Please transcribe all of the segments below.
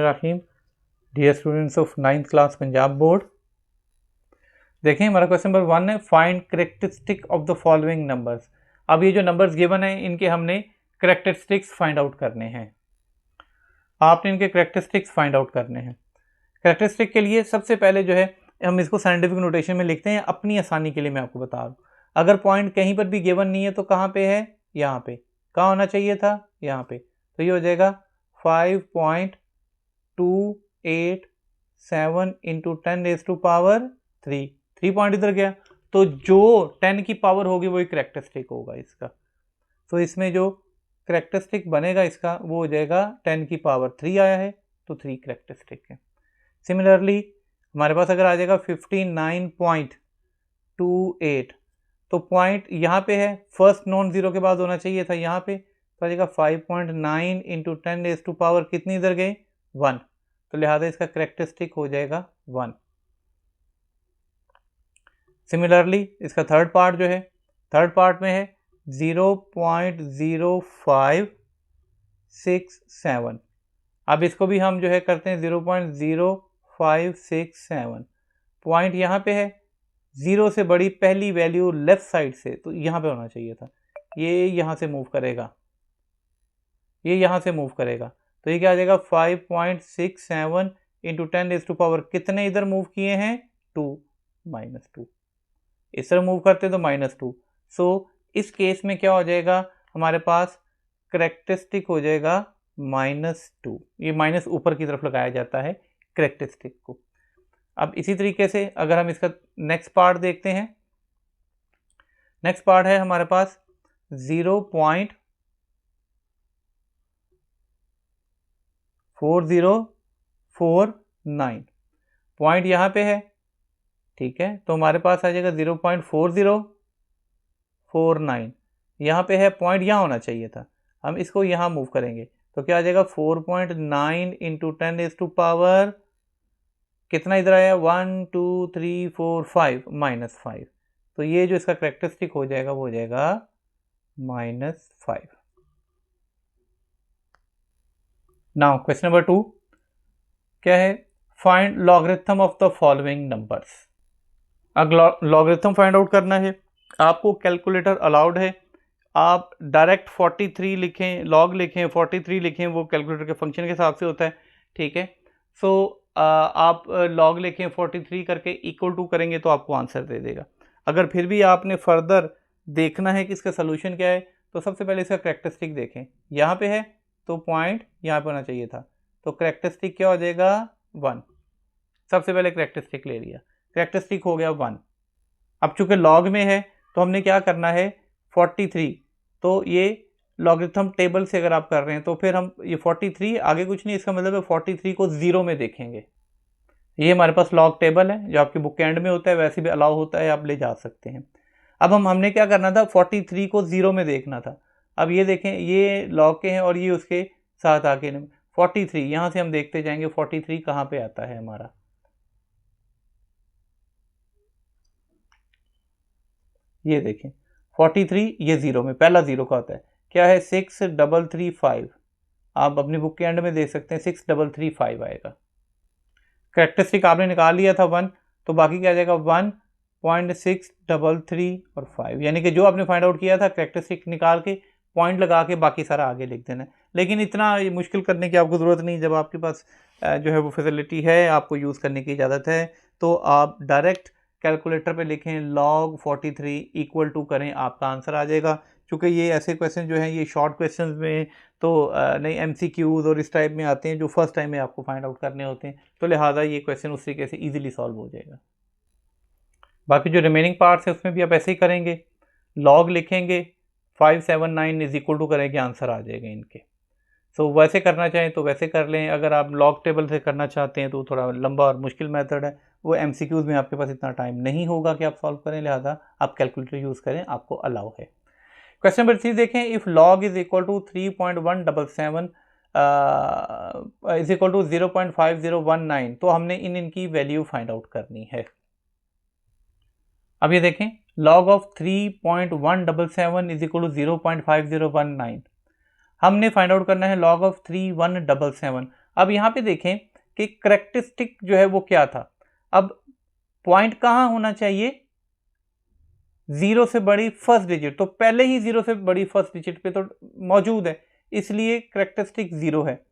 Rahim dear students of 9th class Punjab board. देखें हमारा question number 1 है, find characteristic of the following numbers. अब ये जो नंबर्स गिवन है इनके हमने करेक्टरिस्टिक्स फाइंड आउट करने हैं। आपने इनके करेक्टरिस्टिक्स फाइंड आउट करने हैं। करेक्टरिस्टिक के लिए सबसे पहले जो है हम इसको साइंटिफिक नोटेशन में लिखते हैं, अपनी आसानी के लिए मैं आपको बता रहा हूँ। अगर पॉइंट कहीं पर भी गिवन नहीं है तो कहाँ पे है, यहाँ पे। कहाँ होना चाहिए था, यहाँ पे। तो ये हो जाएगा 5.287 इंटू 10⁻³ 3 पॉइंट इधर गया, तो जो 10 की पावर होगी वही करेक्टरिस्टिक होगा इसका। तो इसमें जो करेक्टरिस्टिक बनेगा इसका वो हो जाएगा 10 की पावर 3 आया है तो 3 करेक्टरिस्टिक है। सिमिलरली हमारे पास अगर आ जाएगा 59.28, तो पॉइंट यहाँ पे है, फर्स्ट नॉन जीरो के बाद होना चाहिए था यहाँ पे, तो आ जाएगा 5.9 इंटू 10⁻³ कितनी इधर गई 1, तो लिहाजा इसका करेक्टरिस्टिक हो जाएगा 1। सिमिलरली इसका थर्ड पार्ट जो है, थर्ड पार्ट में है 0.0567। अब इसको भी हम जो है करते हैं 0.0567। पॉइंट यहाँ पे है, जीरो से बड़ी पहली वैल्यू लेफ्ट साइड से, तो यहाँ पे होना चाहिए था। ये यहाँ से मूव करेगा, ये यहाँ से मूव करेगा, तो ये क्या आ जाएगा 5.67 इंटू 10⁻³ कितने इधर मूव किए हैं 2 -2, इस तरह मूव करते तो -2। सो इस केस में क्या हो जाएगा, हमारे पास करेक्टरिस्टिक हो जाएगा -2। ये माइनस ऊपर की तरफ लगाया जाता है करेक्टरिस्टिक को। अब इसी तरीके से अगर हम इसका नेक्स्ट पार्ट देखते हैं, नेक्स्ट पार्ट है हमारे पास 0.4049। पॉइंट यहाँ पे है, ठीक है, तो हमारे पास आ जाएगा 0.4049। यहाँ पे है, पॉइंट यहाँ होना चाहिए था, हम इसको यहाँ मूव करेंगे तो क्या आ जाएगा 4.9 इंटू 10⁻⁵ कितना इधर आया 1 2 3 4 5 -5, तो ये जो इसका करेक्टरिस्टिक हो जाएगा वो हो जाएगा -5। नाउ क्वेश्चन नंबर 2 क्या है, find logarithm of the following numbers. अगर लॉगरिथम फाइंड आउट करना है, आपको कैलकुलेटर अलाउड है, आप डायरेक्ट 43 लिखें, लॉग लिखें, 43 लिखें, वो कैलकुलेटर के फंक्शन के हिसाब से होता है, ठीक है। सो आप लॉग लिखें 43 करके इक्वल टू करेंगे तो आपको आंसर दे देगा। अगर फिर भी आपने फर्दर देखना है कि इसका सोल्यूशन क्या है, तो सबसे पहले इसका करेक्टरिस्टिक देखें। यहाँ पे है तो पॉइंट यहाँ पे होना चाहिए था, तो करेक्टरिस्टिक क्या हो जाएगा 1। सबसे पहले करेक्टरिस्टिक ले लिया, करेक्टरिस्टिक हो गया 1। अब चूंकि लॉग में है तो हमने क्या करना है 43, तो ये लॉगरिथम टेबल से अगर आप कर रहे हैं तो फिर हम ये 43 आगे कुछ नहीं, इसका मतलब है 43 को 0 में देखेंगे। ये हमारे पास लॉग टेबल है जो आपकी बुक के एंड में होता है, वैसे भी अलाउ होता है, आप ले जा सकते हैं। अब हमने क्या करना था 43 को 0 में देखना था। अब ये देखें, ये लॉग के हैं और ये उसके साथ आके 43, यहाँ से हम देखते जाएंगे 43 कहाँ पे आता है हमारा। ये देखें 43 ये 0 में, पहला 0 का होता है, क्या है 6335। आप अपनी बुक के एंड में देख सकते हैं 6335 आएगा। करेक्टरिस्टिक आपने निकाल लिया था 1, तो बाकी क्या आ जाएगा 1.633 और 5, यानी कि जो आपने फाइंड आउट किया था करेक्टरिस्टिक निकाल के पॉइंट लगा के बाकी सारा आगे लिख देना है। लेकिन इतना मुश्किल करने की आपको ज़रूरत नहीं, जब आपके पास जो है वो फैसिलिटी है, आपको यूज़ करने की इजाज़त है, तो आप डायरेक्ट कैलकुलेटर पे लिखें log 43 इक्वल टू करें, आपका आंसर आ जाएगा। क्योंकि ये ऐसे क्वेश्चन जो हैं ये शॉर्ट क्वेश्चंस में तो नहीं MCQs और इस टाइप में आते हैं जो फर्स्ट टाइम में आपको फाइंड आउट करने होते हैं, तो लिहाजा ये क्वेश्चन उस तरीके से ईजिली सॉल्व हो जाएगा। बाकी जो रिमेनिंग पार्ट्स है उसमें भी आप ऐसे ही करेंगे, लॉग लिखेंगे 579 इज इक्वल टू करेंगे, आंसर आ जाएगा इनके। सो वैसे करना चाहें तो वैसे कर लें, अगर आप लॉग टेबल से करना चाहते हैं तो थोड़ा लंबा और मुश्किल मेथड है, वो MCQs में आपके पास इतना टाइम नहीं होगा कि आप सॉल्व करें, लिहाजा आप कैलकुलेटर यूज़ करें, आपको अलाउ है। क्वेश्चन नंबर 3 देखें, if log is equal to 3.177 is equal to 0.5019, तो हमने इनकी वैल्यू फाइंड आउट करनी है। अब ये देखें, log of 3.177 is equal to 0.5019, हमने फाइंड आउट करना है लॉग ऑफ 3177। अब यहाँ पे देखें कि करेक्टरिस्टिक जो है वो क्या था। अब पॉइंट कहाँ होना चाहिए, 0 से बड़ी फर्स्ट डिजिट, तो पहले ही 0 से बड़ी फर्स्ट डिजिट पे तो मौजूद है, इसलिए करेक्टरिस्टिक 0 है।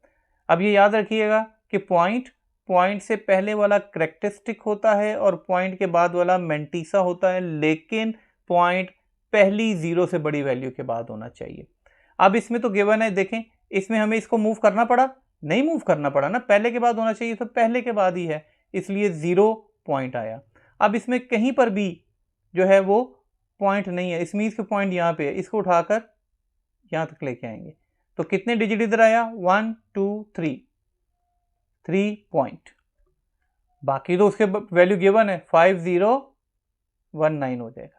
अब ये याद रखिएगा कि पॉइंट से पहले वाला करेक्टरिस्टिक होता है और पॉइंट के बाद वाला मेंटिसा होता है, लेकिन पॉइंट पहली 0 से बड़ी वैल्यू के बाद होना चाहिए। अब इसमें तो गिवन है, देखें इसमें हमें इसको मूव करना पड़ा, नहीं मूव करना पड़ा ना, पहले के बाद होना चाहिए, तो पहले के बाद ही है, इसलिए 0 पॉइंट आया। अब इसमें कहीं पर भी जो है वो पॉइंट नहीं है, इसमें इसके पॉइंट यहाँ पे है, इसको उठाकर यहाँ तक लेके आएंगे, तो कितने डिजिट इधर आया, 1 2 3 पॉइंट, बाकी तो उसके वैल्यू गिवन है, 5019 हो जाएगा।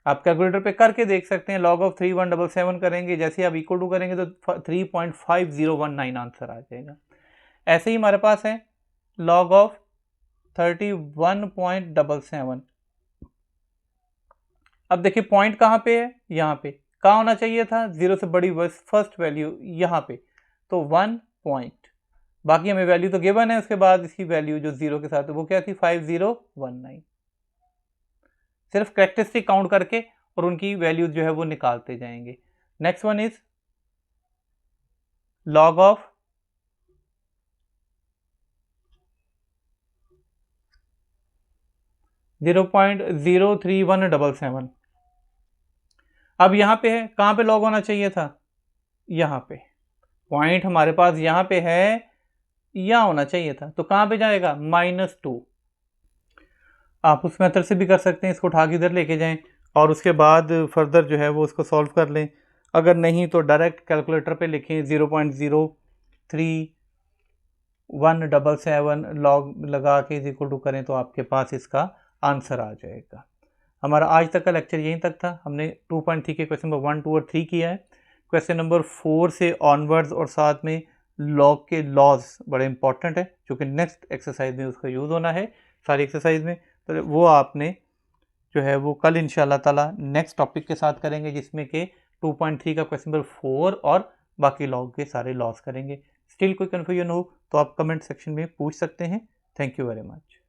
आप कैलकुलेटर पे करके देख सकते हैं, log ऑफ 3177 करेंगे, जैसे आप इक्वल टू करेंगे तो 3.5019 आंसर आ जाएगा। ऐसे ही हमारे पास है log ऑफ 31.77। अब देखिए पॉइंट कहाँ पे है, यहाँ पे, कहाँ होना चाहिए था, 0 से बड़ी फर्स्ट वैल्यू यहाँ पे, तो 1 पॉइंट, बाकी हमें वैल्यू तो गिवन है, उसके बाद इसकी वैल्यू जो 0 के साथ वो क्या थी, 5019। सिर्फ कैरेक्टरिस्टिक काउंट करके और उनकी वैल्यू जो है वो निकालते जाएंगे। Next one is log of 0.03177। अब यहां पे है, कहां पे लॉग होना चाहिए था, यहां पे, पॉइंट हमारे पास यहां पे है, यहां होना चाहिए था, तो कहां पे जाएगा, -2। आप उस मेथड से भी कर सकते हैं, इसको उठा के इधर लेके जाएं और उसके बाद फर्दर जो है वो उसको सॉल्व कर लें। अगर नहीं तो डायरेक्ट कैलकुलेटर पे लिखें 0.03177 लॉग लगा के इज इक्वल टू करें तो आपके पास इसका आंसर आ जाएगा। हमारा आज तक का लेक्चर यहीं तक था। हमने 2.3 के क्वेश्चन नंबर 1, 2 और 3 किया है। क्वेश्चन नंबर 4 से ऑनवर्ड्स और साथ में लॉग के लॉज बड़े इंपॉर्टेंट है, क्योंकि नेक्स्ट एक्सरसाइज में उसका यूज़ होना है, सारी एक्सरसाइज में, तो वो आपने जो है वो कल इंशाल्लाह ताला नेक्स्ट टॉपिक के साथ करेंगे, जिसमें कि 2.3 का क्वेश्चन नंबर 4 और बाकी लॉग के सारे लॉस करेंगे। स्टिल कोई कन्फ्यूजन हो तो आप कमेंट सेक्शन में पूछ सकते हैं। Thank you very much.